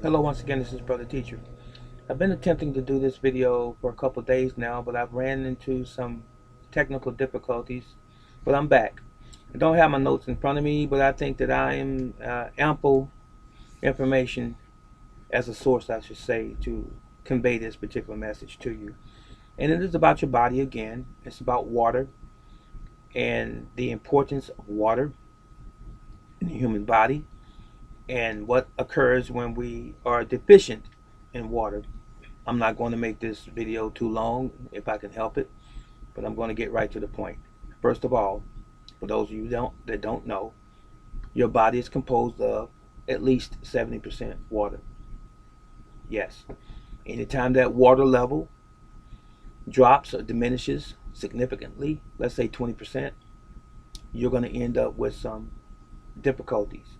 Hello, once again, this is Brother Teacher. I've been attempting to do this video for a couple of days now, but I've ran into some technical difficulties. But I'm back. I don't have my notes in front of me, but I think that I am ample information as a source, I should say, to convey this particular message to you. And it is about your body again. It's about water and the importance of water in the human body and what occurs when we are deficient in water. I'm not going to make this video too long if I can help it, but I'm going to get right to the point. First of all, for those of you that don't know, your body is composed of at least 70% water. Yes. Anytime that water level drops or diminishes significantly, let's say 20%, you're going to end up with some difficulties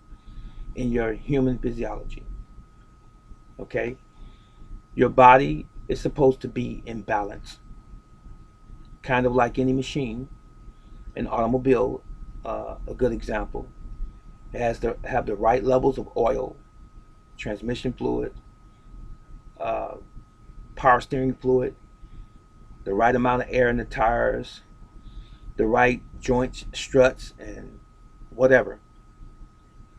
in your human physiology. Okay? Your body is supposed to be in balance, kind of like any machine. An automobile, a good example, it has to have the right levels of oil, transmission fluid, uh, power steering fluid, the right amount of air in the tires, the right joints, struts, and whatever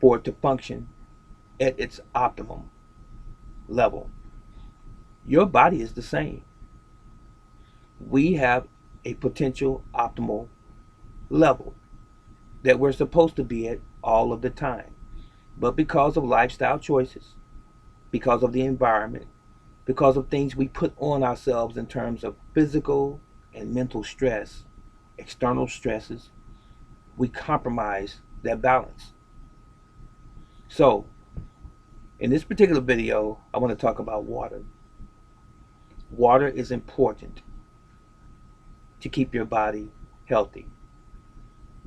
for it to function at its optimum level. Your body is the same. We have a potential optimal level that we're supposed to be at all of the time. But because of lifestyle choices, because of the environment, because of things we put on ourselves in terms of physical and mental stress, external stresses, we compromise that balance. So, in this particular video, I want to talk about water. Water is important to keep your body healthy.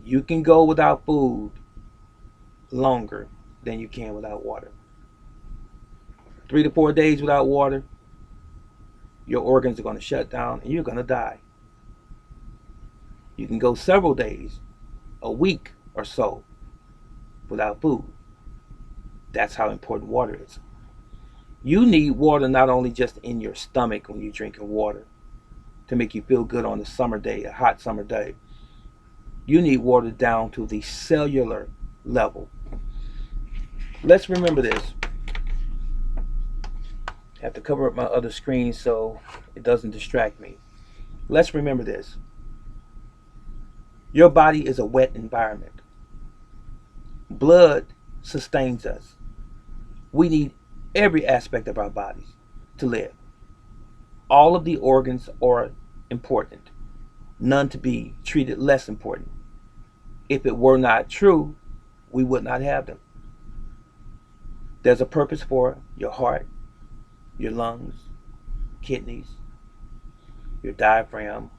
You can go without food longer than you can without water. 3 to 4 days without water, your organs are going to shut down and you're going to die. You can go several days, a week or so, without food. That's how important water is. You need water not only just in your stomach when you're drinking water to make you feel good on a summer day, a hot summer day. You need water down to the cellular level. Let's remember this. I have to cover up my other screen so it doesn't distract me. Let's remember this. Your body is a wet environment. Blood sustains us. We need every aspect of our bodies to live. All of the organs are important, none to be treated less important. If it were not true, we would not have them. There's a purpose for your heart, your lungs, kidneys, your diaphragm,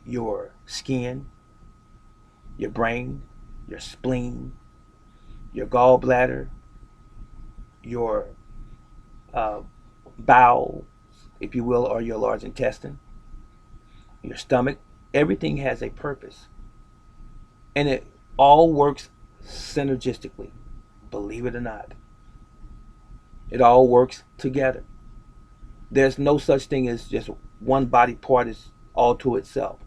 your skin, your brain, your spleen, your gallbladder, your uh, bowel, if you will, or your large intestine, your stomach. Everything has a purpose. And it all works synergistically, believe it or not. It all works together. There's no such thing as just one body part is all to itself.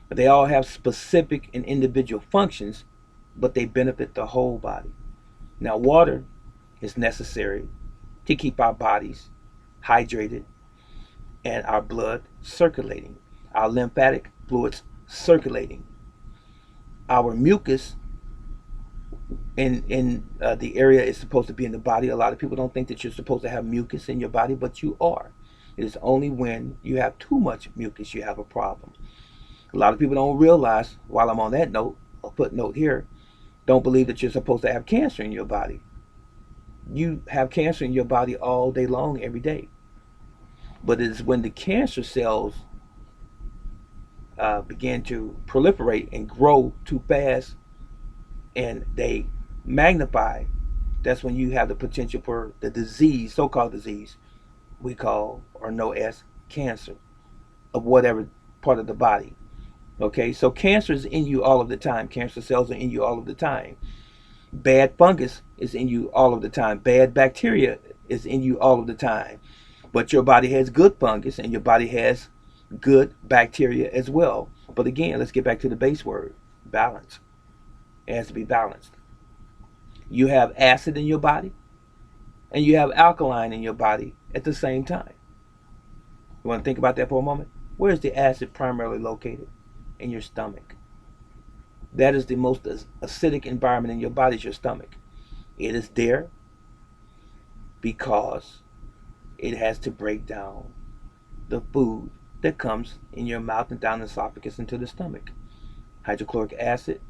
They all have specific and individual functions, but they benefit the whole body. Now, water is necessary to keep our bodies hydrated and our blood circulating, our lymphatic fluids circulating, our mucus in the area is supposed to be in the body. A lot of people don't think that you're supposed to have mucus in your body, but you are. It is only when you have too much mucus you have a problem. A lot of people don't realize, while I'm on that note, a footnote here, don't believe that you're supposed to have cancer in your body. You have cancer in your body all day long, every day. But it is when the cancer cells begin to proliferate and grow too fast and they magnify, that's when you have the potential for the disease, so-called disease, we call or know as cancer of whatever part of the body. Okay, so cancer is in you all of the time. Cancer cells are in you all of the time. Bad fungus is in you all of the time. Bad bacteria is in you all of the time. But your body has good fungus and your body has good bacteria as well. But again, let's get back to the base word, balance. It has to be balanced. You have acid in your body and you have alkaline in your body at the same time. You want to think about that for a moment? Where is the acid primarily located? In your stomach. That is the most acidic environment in your body, is your stomach. It is there because it has to break down the food that comes in your mouth and down the esophagus into the stomach. Hydrochloric acid,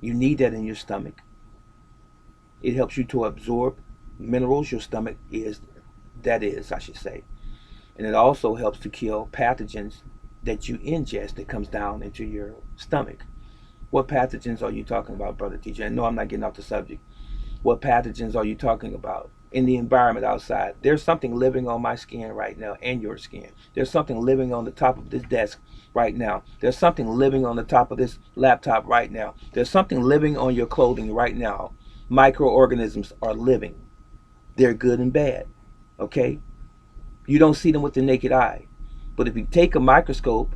you need that in your stomach. It helps you to absorb minerals your stomach I should say. And it also helps to kill pathogens that you ingest that comes down into your stomach. What pathogens are you talking about, brother teacher? And no, I'm not getting off the subject. What pathogens are you talking about? In the environment outside, there's something living on my skin right now and your skin. There's something living on the top of this desk right now. There's something living on the top of this laptop right now. There's something living on your clothing right now. Microorganisms are living. They're good and bad. Okay? You don't see them with the naked eye. But if you take a microscope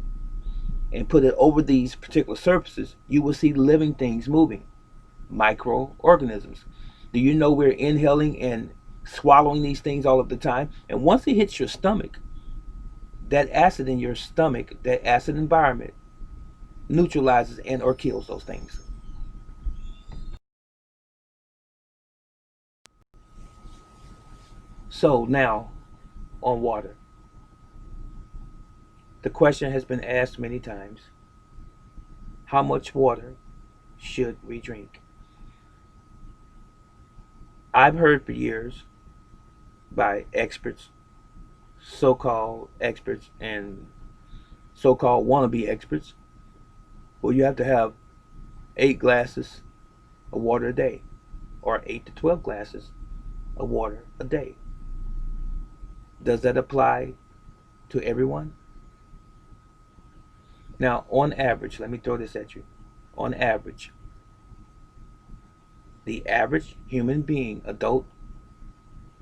and put it over these particular surfaces, you will see living things moving. Microorganisms. Do you know we're inhaling and swallowing these things all of the time? And once it hits your stomach, that acid in your stomach, that acid environment, neutralizes and or kills those things. So now, on water. The question has been asked many times. How much water should we drink? I've heard for years by experts, so-called experts, and so-called wannabe experts, well, you have to have 8 glasses of water a day, or 8 to 12 glasses of water a day. Does that apply to everyone? Now, on average, let me throw this at you. On average, the average human being, adult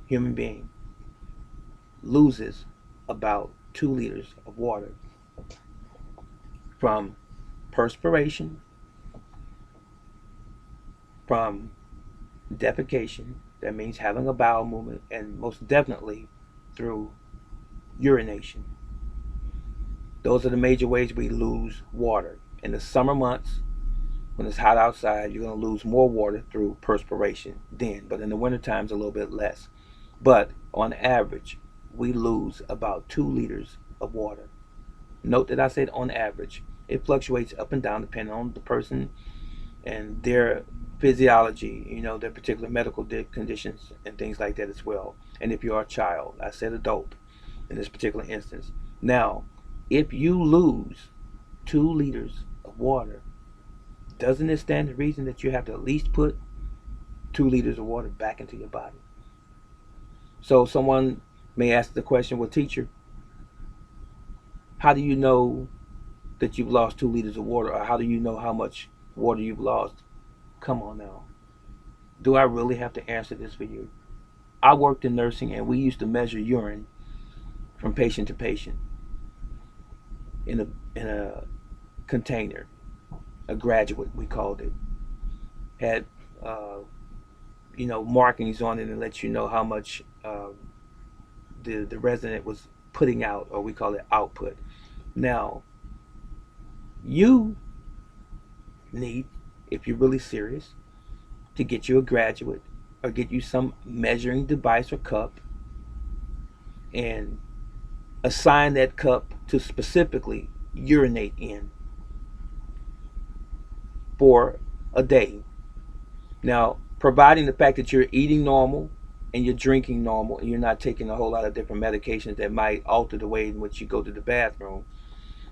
human being, loses about 2 liters of water from perspiration, from defecation, that means having a bowel movement, and most definitely through urination. Those are the major ways we lose water. In the summer months, when it's hot outside, you're going to lose more water through perspiration then, but in the winter times a little bit less. But on average, we lose about 2 liters of water. Note that I said on average. It fluctuates up and down depending on the person and their physiology, their particular medical conditions and things like that as well. And if you're a child, I said adult in this particular instance. Now, if you lose 2 liters of water, doesn't it stand to reason that you have to at least put 2 liters of water back into your body? So someone may ask the question, well, teacher, how do you know that you've lost 2 liters of water? Or how do you know how much water you've lost? Come on now. Do I really have to answer this for you? I worked in nursing and we used to measure urine from patient to patient in a container, a graduate we called it. Had markings on it and let you know how much the resident was putting out, or we call it output. Now, you need, if you're really serious, to get you a graduate or get you some measuring device or cup and assign that cup to specifically urinate in for a day. Now, providing the fact that you're eating normal and you're drinking normal and you're not taking a whole lot of different medications that might alter the way in which you go to the bathroom,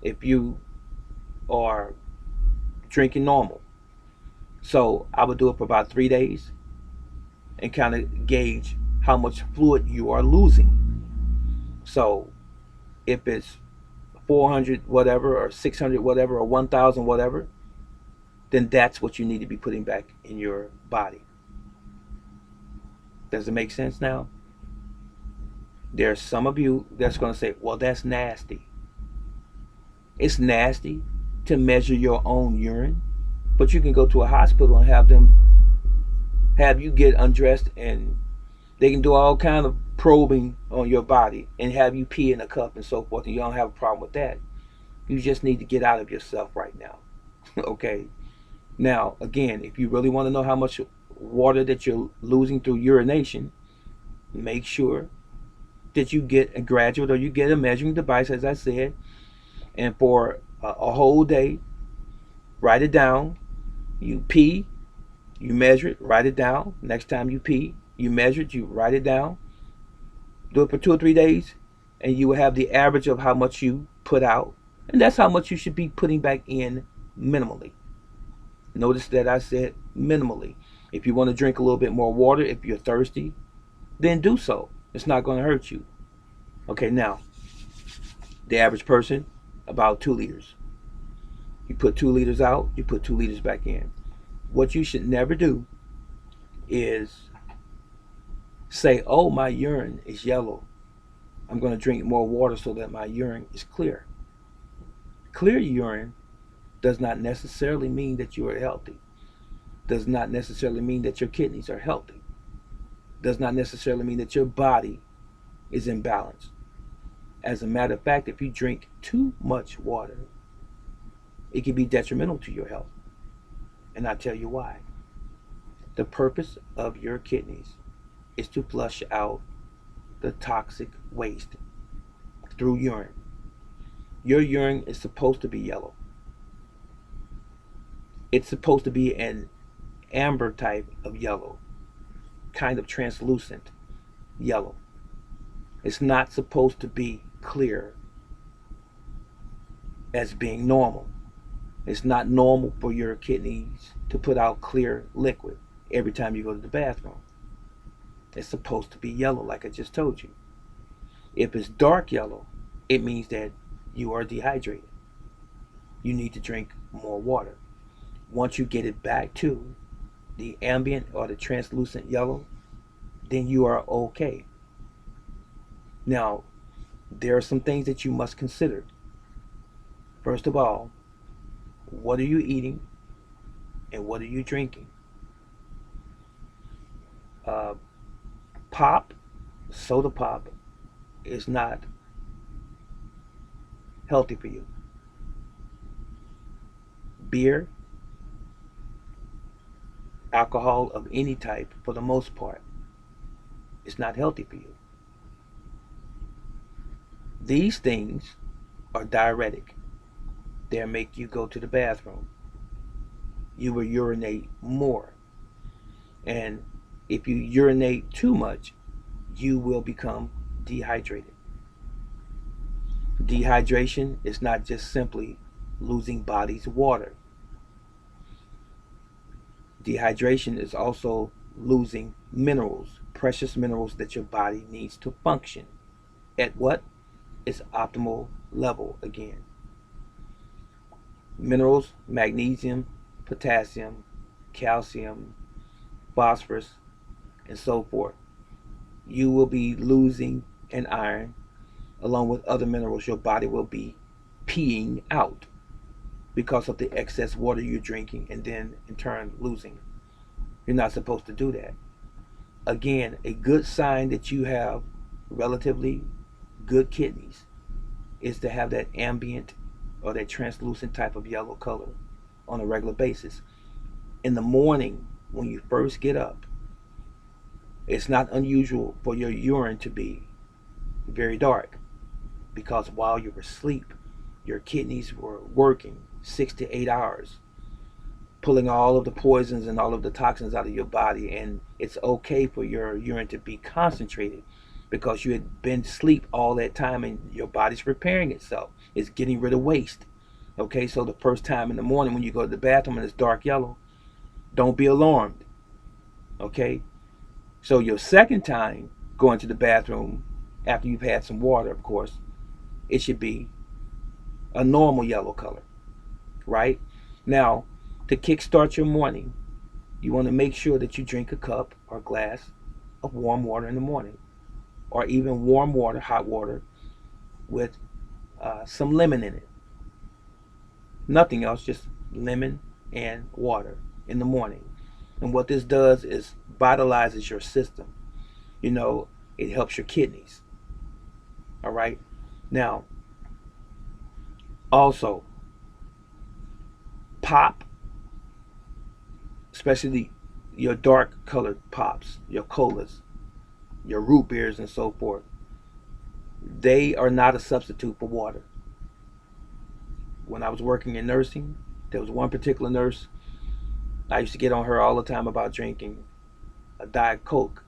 if you are drinking normal. So I would do it for about 3 days and kind of gauge how much fluid you are losing. So if it's 400 whatever or 600 whatever or 1000 whatever, then that's what you need to be putting back in your body. Does it make sense now? There's some of you that's going to say, well, that's nasty. It's nasty to measure your own urine, but you can go to a hospital and have you get undressed, and they can do all kind of probing on your body and have you pee in a cup and so forth, and you don't have a problem with that. You just need to get out of yourself right now. Okay? Now, again, if you really want to know how much water that you're losing through urination, make sure that you get a graduate or you get a measuring device, as I said, and for a whole day, write it down. You pee, you measure it, write it down. Next time you pee, you measure it, you write it down. Do it for 2 or 3 days, and you will have the average of how much you put out. And that's how much you should be putting back in minimally. Notice that I said minimally. If you want to drink a little bit more water, if you're thirsty, then do so. It's not going to hurt you. Okay, now, the average person, about 2 liters. You put 2 liters out, you put 2 liters back in. What you should never do is say, oh, my urine is yellow. I'm going to drink more water so that my urine is clear. Clear urine does not necessarily mean that you are healthy. Does not necessarily mean that your kidneys are healthy. Does not necessarily mean that your body is in balance. As a matter of fact, if you drink too much water, it can be detrimental to your health. And I'll tell you why. The purpose of your kidneys is to flush out the toxic waste through urine. Your urine is supposed to be yellow. It's supposed to be an amber type of yellow, kind of translucent yellow. It's not supposed to be clear as being normal. It's not normal for your kidneys to put out clear liquid every time you go to the bathroom. It's supposed to be yellow, like I just told you. If it's dark yellow, it means that you are dehydrated. You need to drink more water. Once you get it back to the ambient or the translucent yellow, then you are okay. Now, there are some things that you must consider. First of all, what are you eating and what are you drinking? Soda pop is not healthy for you. Beer, alcohol of any type, for the most part, is not healthy for you. These things are diuretic. They'll make you go to the bathroom. You will urinate more. And if you urinate too much, you will become dehydrated. Dehydration is not just simply losing body's water. Dehydration is also losing minerals, precious minerals that your body needs to function at what? Its optimal level again. Minerals, magnesium, potassium, calcium, phosphorus, and so forth. You will be losing an iron along with other minerals your body will be peeing out because of the excess water you're drinking and then in turn losing. You're not supposed to do that. Again, a good sign that you have relatively good kidneys is to have that ambient or that translucent type of yellow color on a regular basis. In the morning, when you first get up, it's not unusual for your urine to be very dark because while you were asleep, your kidneys were working 6 to 8 hours, pulling all of the poisons and all of the toxins out of your body. And it's okay for your urine to be concentrated because you had been asleep all that time and your body's repairing itself. It's getting rid of waste. Okay, so the first time in the morning when you go to the bathroom and it's dark yellow, don't be alarmed. Okay, so your second time going to the bathroom after you've had some water, of course, it should be a normal yellow color, right? Now, To kickstart your morning, you want to make sure that you drink a cup or glass of warm water in the morning, or even warm water, hot water, with some lemon in it. Nothing else, just lemon and water in the morning. And what this does is vitalizes your system. You know, it helps your kidneys. All right. Now, also, pop, especially your dark colored pops, your colas, your root beers, and so forth, they are not a substitute for water. When I was working in nursing, there was one particular nurse. I used to get on her all the time about drinking a Diet Coke.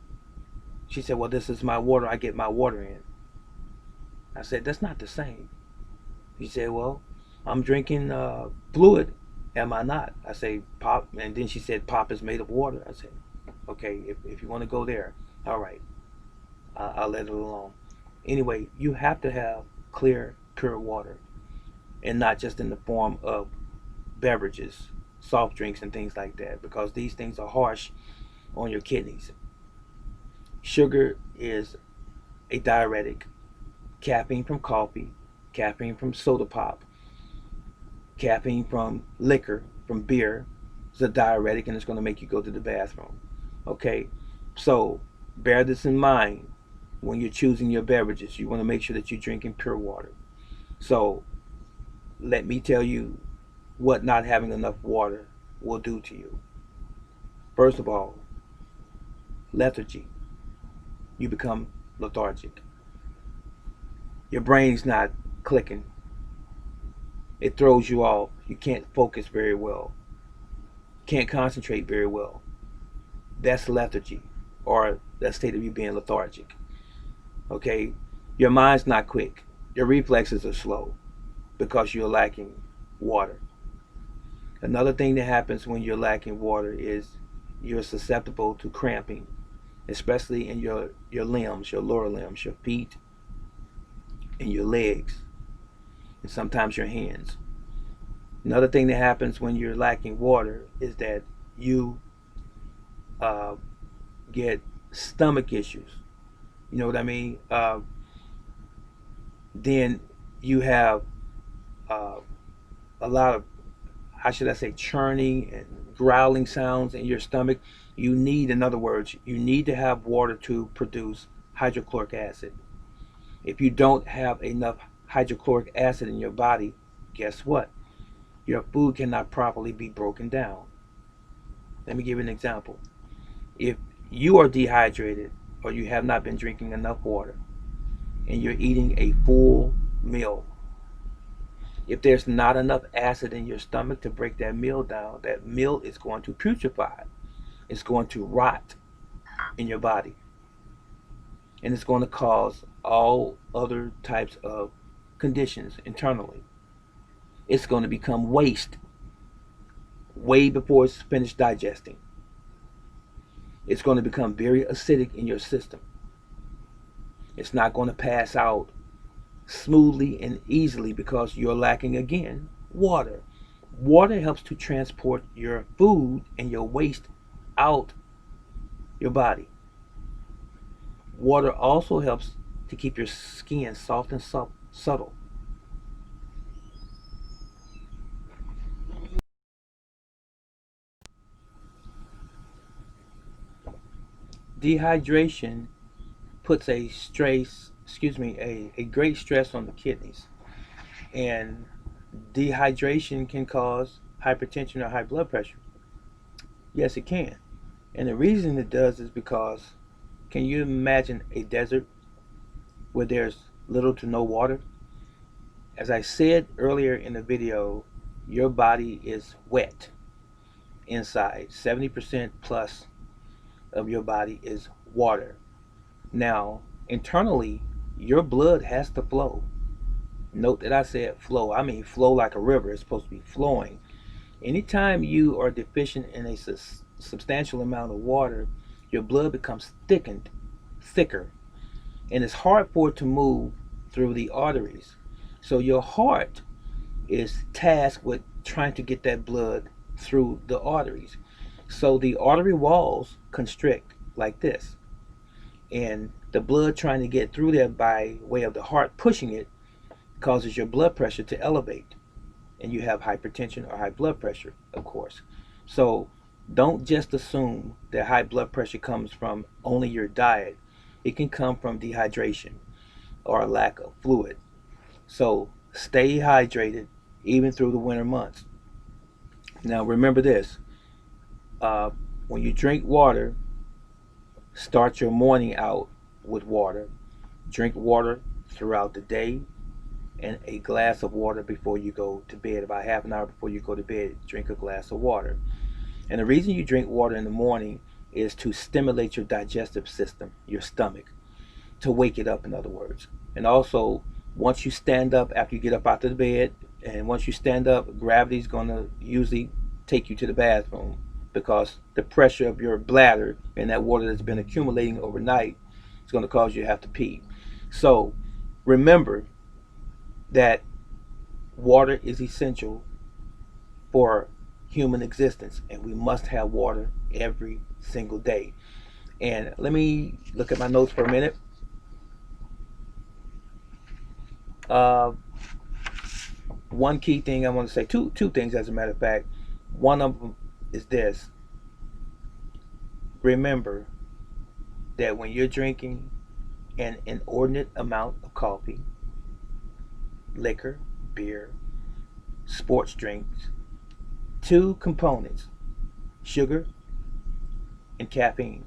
She said, "Well, this is my water. I get my water in." I said, "That's not the same." She said, "Well, I'm drinking fluid. Am I not?" I say, "Pop." And then she said, "Pop is made of water." I said, "Okay, if you want to go there, all right, I'll let it alone." Anyway, you have to have clear, pure water, and not just in the form of beverages, soft drinks, and things like that, because these things are harsh on your kidneys. Sugar is a diuretic. Caffeine from coffee, caffeine from soda pop, caffeine from liquor, from beer, is a diuretic, and it's going to make you go to the bathroom. Okay, so bear this in mind when you're choosing your beverages. You want to make sure that you're drinking pure water. So let me tell you what not having enough water will do to you. First of all, lethargy. You become lethargic. Your brain's not clicking. It throws you off. You can't focus very well. Can't concentrate very well. That's lethargy, or that state of you being lethargic. Okay? Your mind's not quick. Your reflexes are slow because you're lacking water. Another thing that happens when you're lacking water is you're susceptible to cramping, especially in your limbs, your lower limbs, your feet, and your legs, and sometimes your hands. Another thing that happens when you're lacking water is that you uh, get stomach issues. You know what I mean? Then you have uh, a lot of, how should I say, churning and growling sounds in your stomach. You need, in other words, you need to have water to produce hydrochloric acid. If you don't have enough hydrochloric acid in your body, guess what? Your food cannot properly be broken down. Let me give you an example. If you are dehydrated or you have not been drinking enough water and you're eating a full meal, if there's not enough acid in your stomach to break that meal is going to putrefy. It's going to rot in your body. And it's going to cause all other types of conditions internally. It's going to become waste way before it's finished digesting. It's going to become very acidic in your system. It's not going to pass out smoothly and easily because you're lacking, again, water. Water helps to transport your food and your waste out your body. Water also helps to keep your skin soft and subtle. Dehydration puts a great stress on the kidneys. And dehydration can cause hypertension or high blood pressure. Yes, it can. And the reason it does is because, can you imagine a desert where there's little to no water? As I said earlier in the video, your body is wet inside. 70% plus of your body is water. Now, internally, your blood has to flow. Note that I said flow. I mean flow like a river. It's supposed to be flowing. Anytime you are deficient in a substantial amount of water, your blood becomes thicker, and it's hard for it to move through the arteries. So your heart is tasked with trying to get that blood through the arteries. So the artery walls constrict like this, and the blood trying to get through there by way of the heart pushing it causes your blood pressure to elevate, and you have hypertension or high blood pressure, of course. So don't just assume that high blood pressure comes from only your diet. It can come from dehydration or a lack of fluid. So stay hydrated even through the winter months. Now remember this: uh, when you drink water, start your morning out with water. Drink water throughout the day, and a glass of water before you go to bed. About half an hour before you go to bed, drink a glass of water. And the reason you drink water in the morning is to stimulate your digestive system, your stomach, to wake it up, in other words. And also, once you stand up after you get up out of the bed, and once you stand up, gravity's going to usually take you to the bathroom because the pressure of your bladder and that water that's been accumulating overnight is going to cause you to have to pee. So remember that water is essential for human existence, and we must have water every single day. And let me look at my notes for a minute. Uh, One key thing I want to say, two things as a matter of fact. One of them is this: remember that when you're drinking an inordinate amount of coffee, liquor, beer, sports drinks, two components, sugar and caffeine,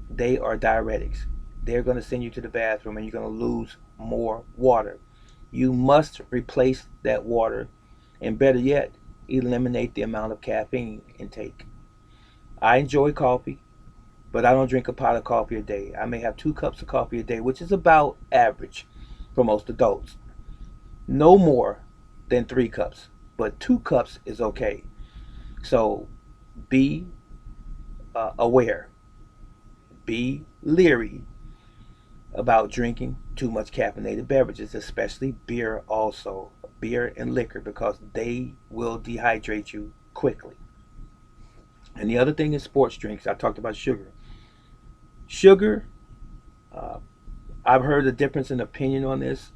they are diuretics. They're going to send you to the bathroom and you're going to lose more water. You must replace that water, and better yet, eliminate the amount of caffeine intake. I enjoy coffee, but I don't drink a pot of coffee a day. I may have 2 cups of coffee a day, which is about average for most adults. No more than 3 cups, but 2 cups is okay. So be aware, be leery about drinking too much caffeinated beverages, especially beer also, beer and liquor, because they will dehydrate you quickly. And the other thing is sports drinks. I talked about sugar. Sugar, uh, I've heard a difference in opinion on this,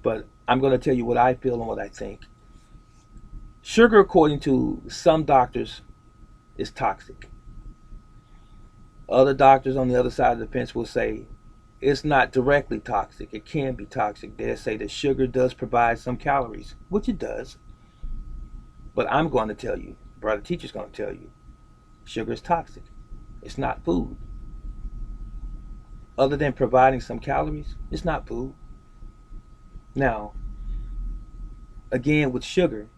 but I'm going to tell you what I feel and what I think. Sugar, according to some doctors, is toxic. Other doctors on the other side of the fence will say it's not directly toxic. It can be toxic. They say that sugar does provide some calories, which it does. But I'm going to tell you, brother teacher's going to tell you, sugar is toxic. It's not food. Other than providing some calories, it's not food. Now, again, with sugar,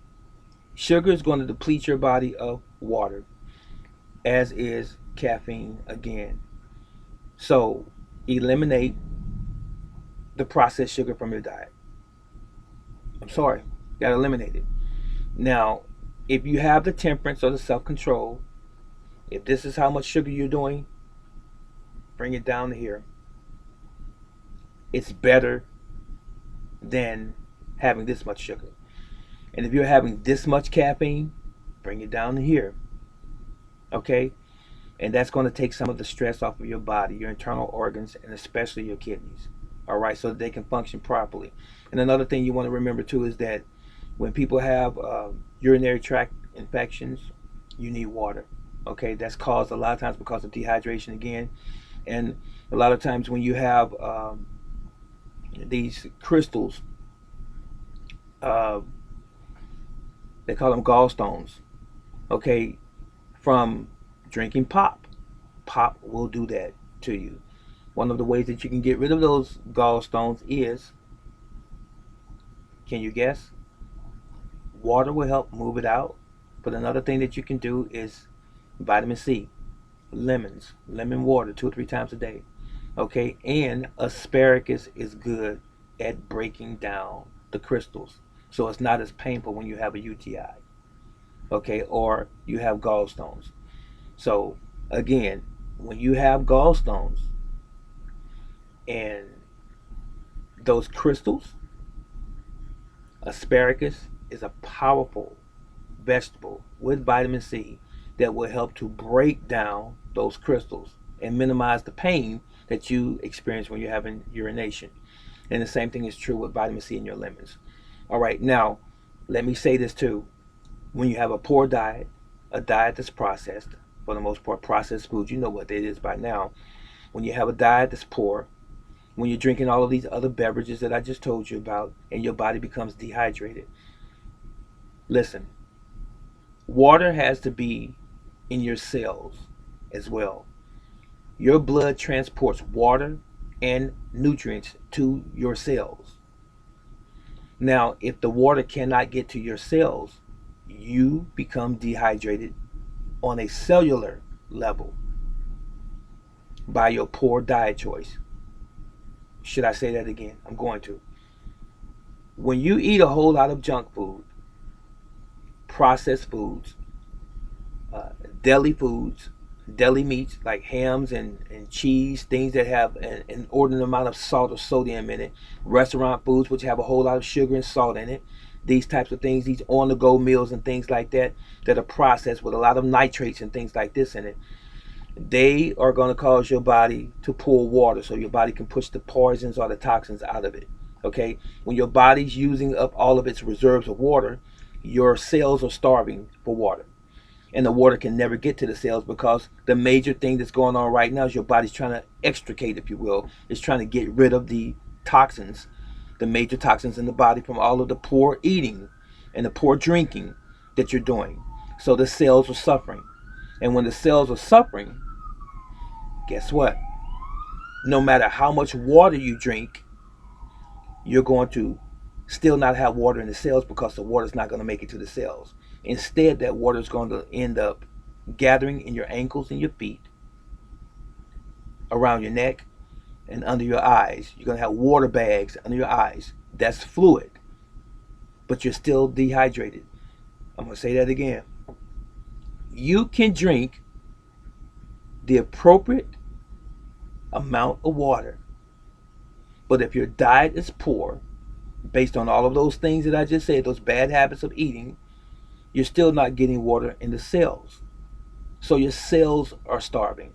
sugar is going to deplete your body of water, as is caffeine again. So, eliminate the processed sugar from your diet. I'm sorry, you gotta eliminate it. Now, if you have the temperance or the self control, if this is how much sugar you're doing, bring it down to here. It's better than having this much sugar. And if you're having this much caffeine, bring it down to here. Okay? And that's going to take some of the stress off of your body, your internal organs, and especially your kidneys. All right, so that they can function properly. And another thing you want to remember too is that when people have urinary tract infections, you need water. Okay, that's caused a lot of times because of dehydration again, and a lot of times when you have these crystals, uh, they call them gallstones. Okay, from drinking pop. Pop will do that to you. One of the ways that you can get rid of those gallstones is, can you guess? Water will help move it out. But another thing that you can do is vitamin C, lemons, lemon water 2 or 3 times a day. Okay, and asparagus is good at breaking down the crystals. So it's not as painful when you have a UTI. Okay, or you have gallstones. So again, when you have gallstones and those crystals, asparagus is a powerful vegetable with vitamin C that will help to break down those crystals and minimize the pain that you experience when you're having urination. And the same thing is true with vitamin C in your lemons. All right, now let me say this too. When you have a poor diet, a diet that's processed, for the most part, processed foods, you know what it is by now. When you have a diet that's poor, when you're drinking all of these other beverages that I just told you about, and your body becomes dehydrated, listen, water has to be in your cells as well. Your blood transports water and nutrients to your cells. Now, if the water cannot get to your cells, you become dehydrated on a cellular level by your poor diet choice. Should I say that again? I'm going to. When you eat a whole lot of junk food, processed foods, deli foods, deli meats like hams and cheese, things that have an inordinate amount of salt or sodium in it, restaurant foods which have a whole lot of sugar and salt in it, these types of things, these on-the-go meals and things like that that are processed with a lot of nitrates and things like this in it, they are going to cause your body to pull water so your body can push the poisons or the toxins out of it. Okay, when your body's using up all of its reserves of water, your cells are starving for water, and the water can never get to the cells because the major thing that's going on right now is your body's trying to extricate, if you will, is trying to get rid of the toxins, the major toxins in the body from all of the poor eating and the poor drinking that you're doing. So the cells are suffering, and when the cells are suffering, guess what? No matter how much water you drink, you're going to still not have water in the cells because the water is not going to make it to the cells. Instead, that water is going to end up gathering in your ankles and your feet, around your neck, and under your eyes. You're going to have water bags under your eyes. That's fluid, but you're still dehydrated. I'm going to say that again. You can drink the appropriate amount of water, but if your diet is poor, based on all of those things that I just said, those bad habits of eating, you're still not getting water in the cells. So your cells are starving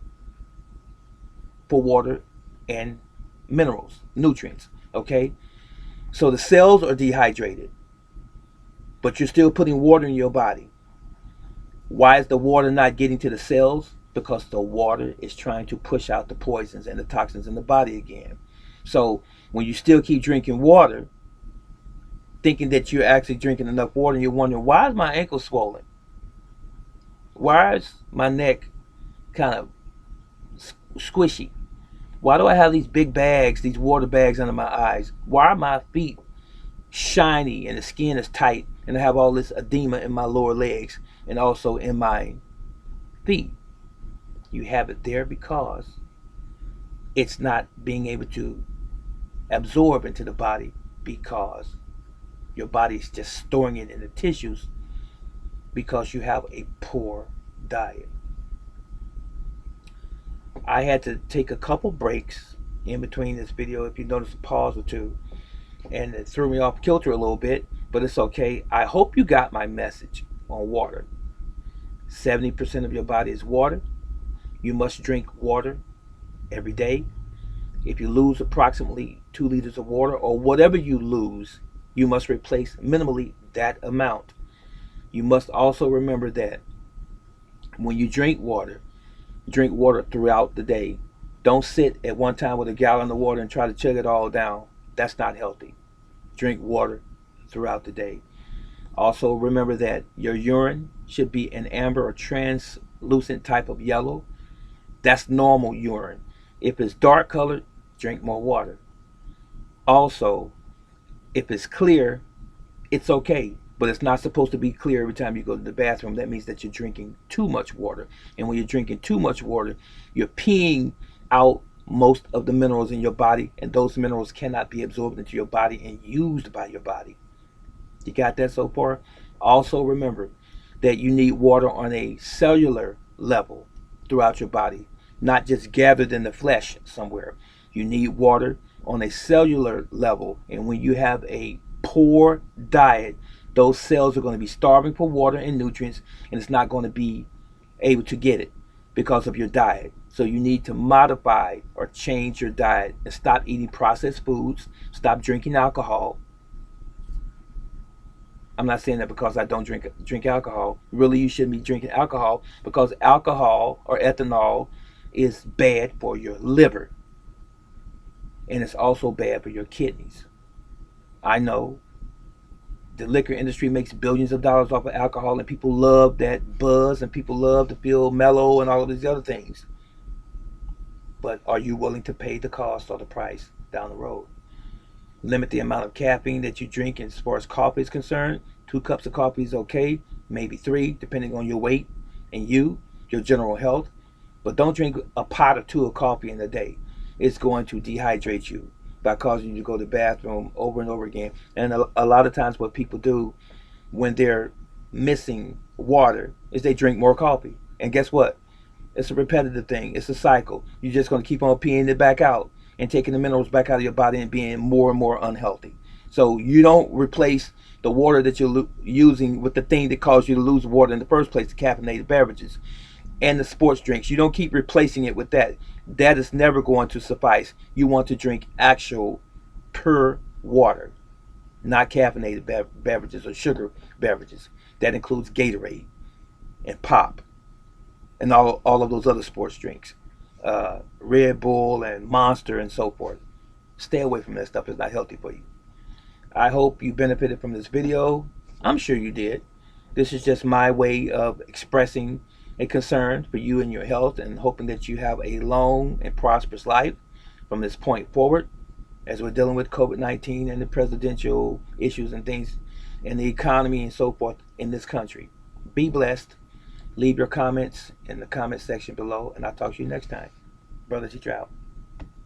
for water and minerals, nutrients. Okay? So the cells are dehydrated, but you're still putting water in your body. Why is the water not getting to the cells? Because the water is trying to push out the poisons and the toxins in the body again. So when you still keep drinking water, thinking that you're actually drinking enough water, and you're wondering, why is my ankle swollen? Why is my neck kind of squishy? Why do I have these big bags, these water bags under my eyes? Why are my feet shiny and the skin is tight, and I have all this edema in my lower legs and also in my feet? You have it there because it's not being able to absorb into the body because your body's just storing it in the tissues because you have a poor diet. I had to take a couple breaks in between this video, if you notice a pause or two, and it threw me off kilter a little bit, but it's okay. I hope you got my message on water. 70% of your body is water. You must drink water every day. If you lose approximately 2 liters of water, or whatever you lose, you must replace minimally that amount. You must also remember that when you drink water throughout the day. Don't sit at one time with a gallon of water and try to chug it all down. That's not healthy. Drink water throughout the day. Also remember that your urine should be an amber or translucent type of yellow. That's normal urine. If it's dark colored, drink more water. Also, if it's clear, it's okay, but it's not supposed to be clear every time you go to the bathroom. That means that you're drinking too much water. And when you're drinking too much water, you're peeing out most of the minerals in your body, and those minerals cannot be absorbed into your body and used by your body. You got that so far? Also remember that you need water on a cellular level throughout your body, not just gathered in the flesh somewhere. You need water on a cellular level, and when you have a poor diet, those cells are going to be starving for water and nutrients, and it's not going to be able to get it because of your diet. So you need to modify or change your diet and stop eating processed foods, stop drinking alcohol. I'm not saying that because I don't drink alcohol. Really, you shouldn't be drinking alcohol because alcohol or ethanol is bad for your liver, and it's also bad for your kidneys. I know the liquor industry makes billions of dollars off of alcohol, and people love that buzz, and people love to feel mellow and all of these other things. But are you willing to pay the cost or the price down the road? Limit the amount of caffeine that you drink. As far as coffee is concerned, 2 cups of coffee is okay, maybe 3, depending on your weight and your general health. But don't drink a pot or 2 of coffee in a day. It's going to dehydrate you by causing you to go to the bathroom over and over again. And a lot of times what people do when they're missing water is they drink more coffee. And guess what? It's a repetitive thing. It's a cycle. You're just going to keep on peeing it back out and taking the minerals back out of your body and being more and more unhealthy. So you don't replace the water that you're using with the thing that caused you to lose water in the first place, the caffeinated beverages and the sports drinks. You don't keep replacing it with that. That is never going to suffice. You want to drink actual pure water, not caffeinated beverages or sugar beverages. That includes Gatorade and pop and all of those other sports drinks, Red Bull and Monster and so forth. Stay away from that stuff. It's not healthy for you. I hope you benefited from this video. I'm sure you did. This is just my way of expressing a concern for you and your health, and hoping that you have a long and prosperous life from this point forward as we're dealing with COVID-19 and the presidential issues and things and the economy and so forth in this country. Be blessed. Leave your comments in the comment section below, and I'll talk to you next time. Brother Teacher out.